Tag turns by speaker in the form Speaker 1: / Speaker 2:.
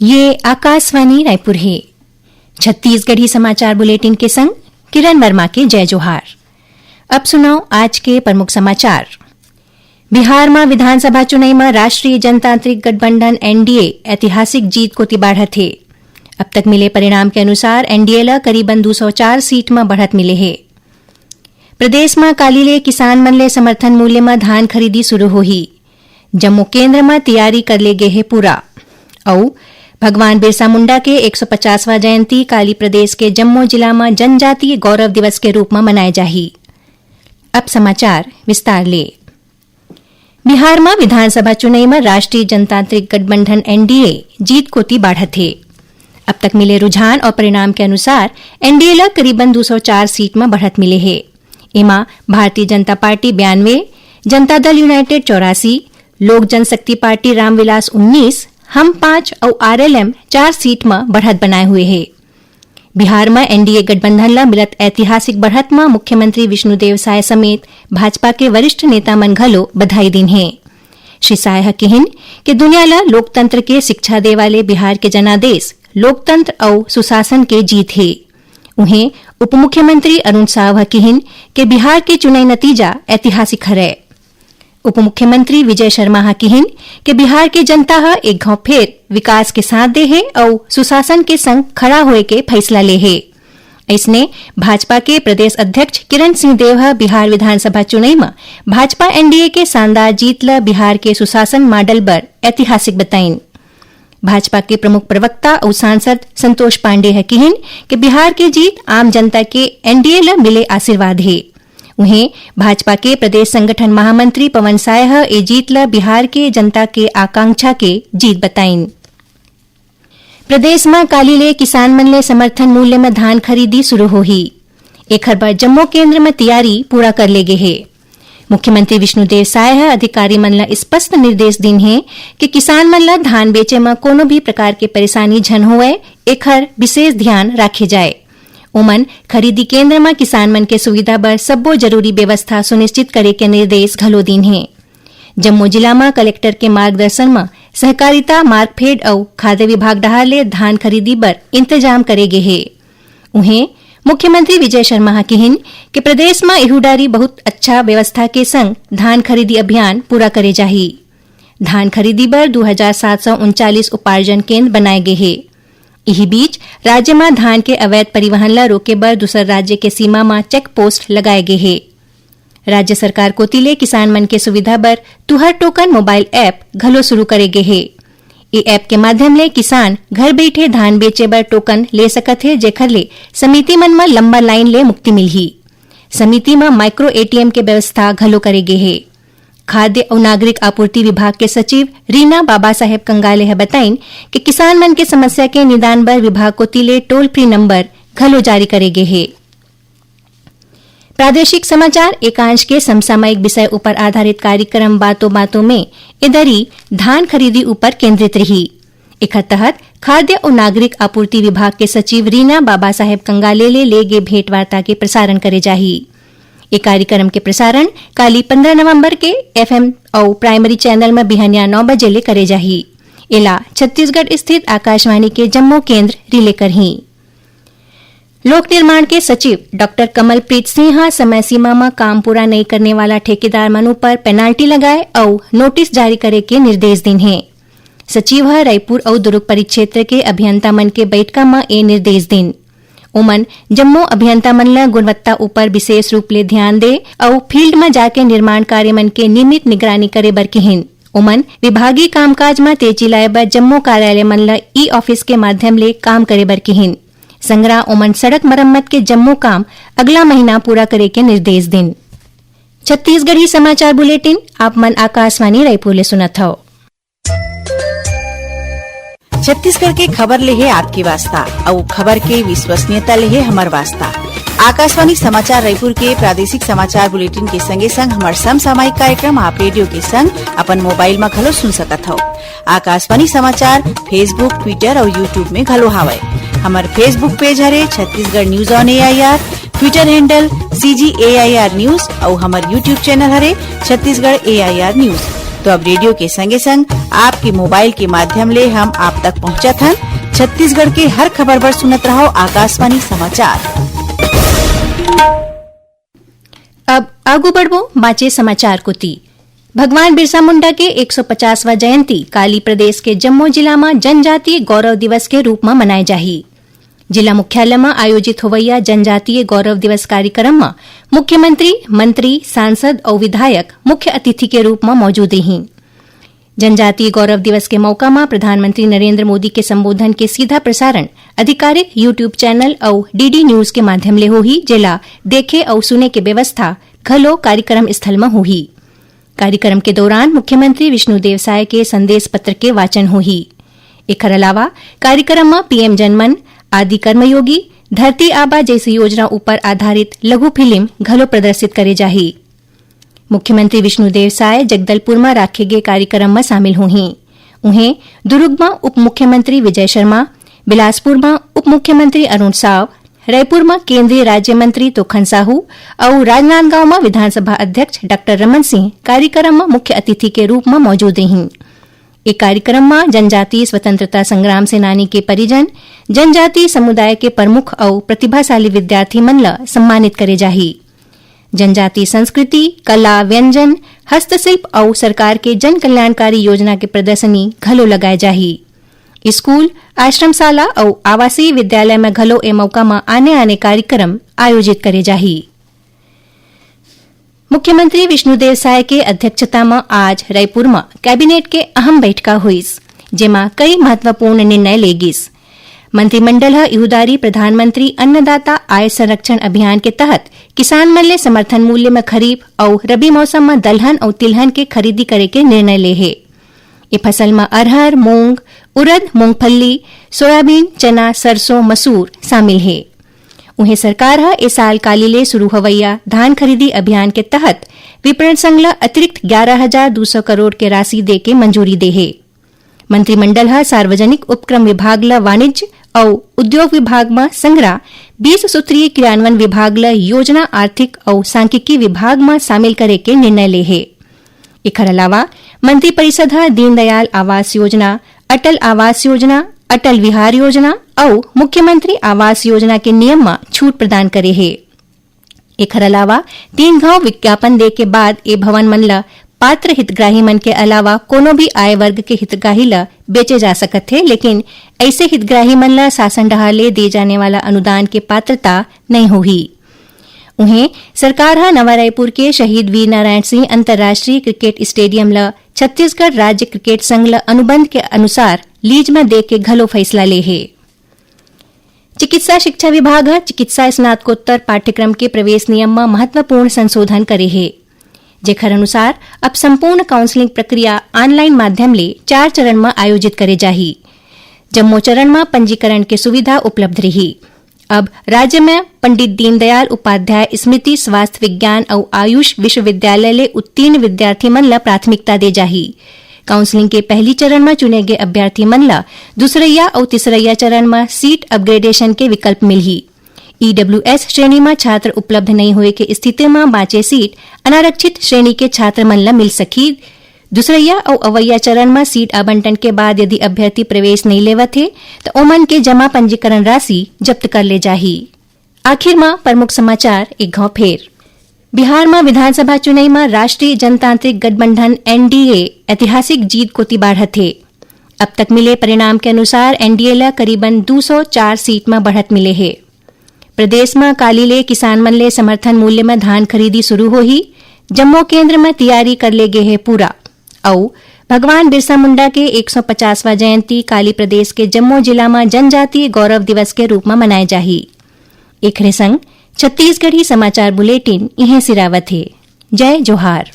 Speaker 1: ये आकाशवाणी रायपुर है। छत्तीसगढ़ी समाचार बुलेटिन के संग किरण वर्मा के जय जोहार। अब सुनाओ आज के प्रमुख समाचार। बिहार में विधानसभा चुनाव में राष्ट्रीय जनतांत्रिक गठबंधन एनडीए ऐतिहासिक जीत को तिबाढ़त है। अब तक मिले परिणाम के अनुसार एनडीए ला करीबन 204 सीट में बढ़त मिले है। प्रदेश में काली ले किसान मन ले समर्थन मूल्य में धान खरीदी शुरू होही। जम्मू केंद्र में तैयारी कर ले गे है पूरा। और भगवान बिरसा मुंडा के 150वां जयंती काली प्रदेश के जम्मू जिला में जनजातीय गौरव दिवस के रूप में मनाए जाही। अब समाचार विस्तार ले। बिहार में विधानसभा चुनाव में राष्ट्रीय जनतांत्रिक गठबंधन एनडीए जीत को तिबाढ़त है। अब तक मिले रुझान और परिणाम के अनुसार एनडीए ला करीबन 204 सीट में बढ़त मिले है। इमा भारतीय जनता पार्टी 92, जनता दल यूनाइटेड 84, लोक जनशक्ति पार्टी रामविलास 19, हम 5 और आरएलएम 4 सीट में बढ़त बनाए हुए है। बिहार में एनडीए गठबंधन ला मिलत ऐतिहासिक बढ़त में मुख्यमंत्री विष्णुदेव साय समेत भाजपा के वरिष्ठ नेता मन घलो बधाई दिन है। श्री साय कहिन कि दुनिया ला लोकतंत्र के शिक्षा दे वाले बिहार के जनादेश लोकतंत्र और सुशासन के जीत है। उन्हें उप मुख्यमंत्री अरुण साव कहिन कि बिहार के चुनाव नतीजा ऐतिहासिक है। उप मुख्यमंत्री विजय शर्मा कहिन कि बिहार के जनता एक घाव फेर विकास के साथ दे है और सुशासन के संग खड़ा होए के फैसला ले है। इसने भाजपा के प्रदेश अध्यक्ष किरण सिंह देव बिहार विधानसभा चुनाव में भाजपा एनडीए के शानदार जीत ला बिहार के सुशासन मॉडल पर ऐतिहासिक बताइन। भाजपा के प्रमुख प्रवक्ता और सांसद संतोष पांडे कहिन कि बिहार की जीत आम जनता के एनडीए ला मिले आशीर्वाद है। उन्हें भाजपा के प्रदेश संगठन महामंत्री पवन साय ए जीत ला बिहार के जनता के आकांक्षा के जीत बताइन। प्रदेश में काली ले किसान मन ले समर्थन मूल्य में धान खरीदी शुरू होही। एक बार जम्मू केंद्र में तैयारी पूरा कर ले गे है। मुख्यमंत्री विष्णुदेव साय अधिकारी मन ला स्पष्ट निर्देश दिन है कि किसान मन ला धान बेचे में कोनो भी प्रकार के परेशानी झन होए, एखर विशेष ध्यान राखे जाए। उमन खरीदी केंद्र में किसान मन के सुविधा बर सब्बो जरूरी व्यवस्था सुनिश्चित करे के निर्देश घलो दिन है। जम्मू जिला में कलेक्टर के मार्गदर्शन में सहकारिता मार्कफेड और खाद्य विभाग डहार ले धान खरीदी बर इंतजाम करे गे है। उन्हें मुख्यमंत्री विजय शर्मा कहिन कि प्रदेश में इहुडारी बहुत अच्छा व्यवस्था के संग धान खरीदी अभियान पूरा करे जाही। धान खरीदी बर 2739 उपार्जन केंद्र बनाए गए है। यही बीच राज्य में धान के अवैध परिवहन ला रोके बर दूसर राज्य के सीमा में चेक पोस्ट लगाए गए है। राज्य सरकार कोती ले किसान मन के सुविधा बर तुहर टोकन मोबाइल ऐप घलो शुरू करे गए है। ये ऐप के माध्यम ले किसान घर बैठे धान बेचे बर टोकन ले सकत है, जेखर ले समिति मन में लंबा लाइन ले मुक्ति मिलही। समिति में माइक्रो एटीएम के व्यवस्था घलो करे गे है। खाद्य और नागरिक आपूर्ति विभाग के सचिव रीना बाबा साहेब कंगाले बताइन कि किसान मन के समस्या के निदान बर विभाग को तिले टोल फ्री नंबर घलो जारी करे गे है। प्रादेशिक समाचार एकांश के समसामयिक विषय ऊपर आधारित कार्यक्रम बातों बातों में इधरी धान खरीदी ऊपर केंद्रित रही। एक तहत खाद्य और नागरिक आपूर्ति विभाग के सचिव रीना बाबा साहेब कंगाले ले गे भेंट वार्ता के प्रसारण करे जाही। ये कार्यक्रम के प्रसारण काली 15 नवंबर के एफएम और प्राइमरी चैनल में बिहानिया 9 बजे ले करे जाही। इला छत्तीसगढ़ स्थित आकाशवाणी के जम्मू केंद्र रिले करही। लोक निर्माण के सचिव डॉक्टर कमलप्रीत सिंह समय सीमा में काम पूरा नहीं करने वाला ठेकेदार मनु पर पेनाल्टी लगाए और नोटिस जारी करे के निर्देश दिन है। सचिव रायपुर और दुर्ग परिक्षेत्र के अभियंता मन के बैठका में ए निर्देश दिन। उमन जम्मू अभियंता मन ला गुणवत्ता ऊपर विशेष रूप ले ध्यान दे और फील्ड में जाके निर्माण कार्य मन के नियमित निगरानी करे बर कहिन। उमन विभागीय कामकाज में तेजी लाए बर जम्मू कार्यालय मन ला ई ऑफिस के माध्यम ले काम करे बर कहिन। संग्रह उमन सड़क मरम्मत के जम्मू काम अगला महीना पूरा करे के निर्देश दिन। छत्तीसगढ़ी समाचार बुलेटिन आप मन आकाशवाणी रायपुर ले सुनत हो।
Speaker 2: छत्तीसगढ़ के खबर ले है आपकी वास्ता और खबर के विश्वसनीयता ले है हमार वास्ता। आकाशवाणी समाचार रायपुर के प्रादेशिक समाचार बुलेटिन के संगे संग हमार समसामयिक कार्यक्रम आप रेडियो के संग अपन मोबाइल में घलो सुन सकत हो। आकाशवाणी समाचार फेसबुक, ट्विटर और यूट्यूब में घलो हावय। हमार फेसबुक पेज हरे Chhattisgarh news on AIR, Twitter handle CGAIR news और हमार यूट्यूब चैनल हरे छत्तीसगढ़ AIR न्यूज। तो अब रेडियो के संगे संग आपके मोबाइल के माध्यम ले हम आप तक पहुँचत हन। छत्तीसगढ़ के हर खबर बर सुनत रहो आकाशवाणी समाचार।
Speaker 1: अब आगू बढ़वो बाँचे समाचार को ती। भगवान बिरसा मुंडा के 150वां जयंती काली प्रदेश के जम्मू जिला में जनजातीय गौरव दिवस के रूप में मनाए जाही। जिला मुख्यालय में आयोजित होवैया जनजातीय गौरव दिवस कार्यक्रम में मुख्यमंत्री, मंत्री, सांसद और विधायक मुख्य अतिथि के रूप में मौजूद हैं। जनजातीय गौरव दिवस के मौका में प्रधानमंत्री नरेंद्र मोदी के संबोधन के सीधा प्रसारण आधिकारिक यूट्यूब चैनल और डीडी न्यूज के माध्यम ले होही, जेला देखे और सुने के व्यवस्था घलो कार्यक्रम स्थल में होही। कार्यक्रम के दौरान मुख्यमंत्री विष्णुदेव साय के संदेश पत्र के वाचन होही। एकर अलावा कार्यक्रम में पीएम जनमन, आदि कर्मयोगी, धरती आबा जैसी योजना ऊपर आधारित लघु फिल्म घलो प्रदर्शित करे जाही। मुख्यमंत्री विष्णुदेव साय जगदलपुर में राखे गए कार्यक्रम में शामिल होही। उन्हें दुर्ग में उप मुख्यमंत्री विजय शर्मा, बिलासपुर में उप मुख्यमंत्री अरुण साव, रायपुर में केंद्रीय राज्य मंत्री तोखन साहू और राजनांदगांव में विधानसभा अध्यक्ष डॉ रमन सिंह कार्यक्रम में मुख्य अतिथि के रूप में मौजूद हैं। एक कार्यक्रम में जनजातीय स्वतंत्रता संग्राम सेनानी के परिजन, जनजातीय समुदाय के प्रमुख और प्रतिभाशाली विद्यार्थी मन ला सम्मानित करे जाही। जनजातीय संस्कृति, कला, व्यंजन, हस्तशिल्प और सरकार के जन कल्याणकारी योजना के प्रदर्शनी घलो लगाए जाही। स्कूल, आश्रमशाला और आवासीय विद्यालय में घलो ए मौका में आने कार्यक्रम आयोजित करे जाही। मुख्यमंत्री विष्णुदेव साय के अध्यक्षता में आज रायपुर में कैबिनेट के अहम बैठका हुईस, जेमा कई महत्वपूर्ण निर्णय लेगिस। मंत्रिमंडल इहुदारी प्रधानमंत्री अन्नदाता आय संरक्षण अभियान के तहत किसान मन ले समर्थन मूल्य में खरीफ और रबी मौसम में दलहन और तिलहन के खरीदी करे के निर्णय ले है। ये फसल में अरहर, मूंग, उड़द, मूंगफली, सोयाबीन, चना, सरसों, मसूर शामिल है। उन्हें सरकार इस साल काली ले शुरू हवैया धान खरीदी अभियान के तहत विपणन संघ ला अतिरिक्त 11,200 करोड़ के राशि दे के मंजूरी दे है। मंत्रिमंडल सार्वजनिक उपक्रम विभाग ला वाणिज्य और उद्योग विभाग में संग्रह 20 सूत्रीय क्रियान्वयन विभाग ला योजना, आर्थिक और सांख्यिकी विभाग में शामिल करे के निर्णय ले है। एकर अलावा मंत्रिपरिषद दीनदयाल आवास योजना, अटल आवास योजना, अटल विहार योजना और मुख्यमंत्री आवास योजना के नियम में छूट प्रदान करे है। एकर अलावा 3 घाव विज्ञापन दे के बाद ए भवन मन ला पात्र हितग्राही मन के अलावा कोनो भी आय वर्ग के हितग्राही ला बेचे जा सकत है, लेकिन ऐसे हितग्राही मन ला शासन डहा ले दे जाने वाला अनुदान के पात्रता नहीं होगी। उन्हें सरकार नवा रायपुर के शहीद वीर नारायण सिंह अंतर्राष्ट्रीय क्रिकेट स्टेडियम ला छत्तीसगढ़ राज्य क्रिकेट संघ ला अनुबंध के अनुसार लीज में दे के घलो फैसला ले है। चिकित्सा शिक्षा विभाग चिकित्सा स्नातकोत्तर पाठ्यक्रम के प्रवेश नियम में महत्वपूर्ण संशोधन करे है, जेकर अनुसार अब संपूर्ण काउंसलिंग प्रक्रिया ऑनलाइन माध्यम ले 4 चरण में आयोजित करे जाही। जम्मू चरण में पंजीकरण के सुविधा उपलब्ध रही। अब राज्य में पंडित दीनदयाल उपाध्याय स्मृति स्वास्थ्य विज्ञान और आयुष विश्वविद्यालय ले उत्तीर्ण विद्यार्थी मन ला प्राथमिकता दे जाही। काउंसलिंग के पहली चरण में चुने गए अभ्यर्थी मन ला दूसरैया और तीसरैया चरण में सीट अपग्रेडेशन के विकल्प मिलही। ईडब्ल्यूएस श्रेणी में छात्र उपलब्ध नहीं हुए के स्थिति में बाँचे सीट अनारक्षित श्रेणी के छात्र मन ला मिल सकी। दूसरैया और अवैया चरण में सीट आवंटन के बाद यदि अभ्यर्थी प्रवेश नहीं लेवत है तो ओमन के जमा पंजीकरण राशि जब्त कर ले जाही। आखिर में प्रमुख समाचार एक घाव फेर। बिहार में विधानसभा चुनाव में राष्ट्रीय जनतांत्रिक गठबंधन एनडीए ऐतिहासिक जीत को बढ़त है। अब तक मिले परिणाम के अनुसार एनडीए ला करीबन 204 सीट में बढ़त मिले है। प्रदेश में काली ले किसान मन ले समर्थन मूल्य में धान खरीदी शुरू हो ही। जम्मू केंद्र में तैयारी कर ले गए है पूरा। और भगवान बिरसा मुंडा के 150वां जयंती काली प्रदेश के जम्मू जिला में जनजातीय गौरव दिवस के रूप में मनाए जाही। एक संग छत्तीसगढ़ी समाचार बुलेटिन इहें सिरावत है। जय जोहार।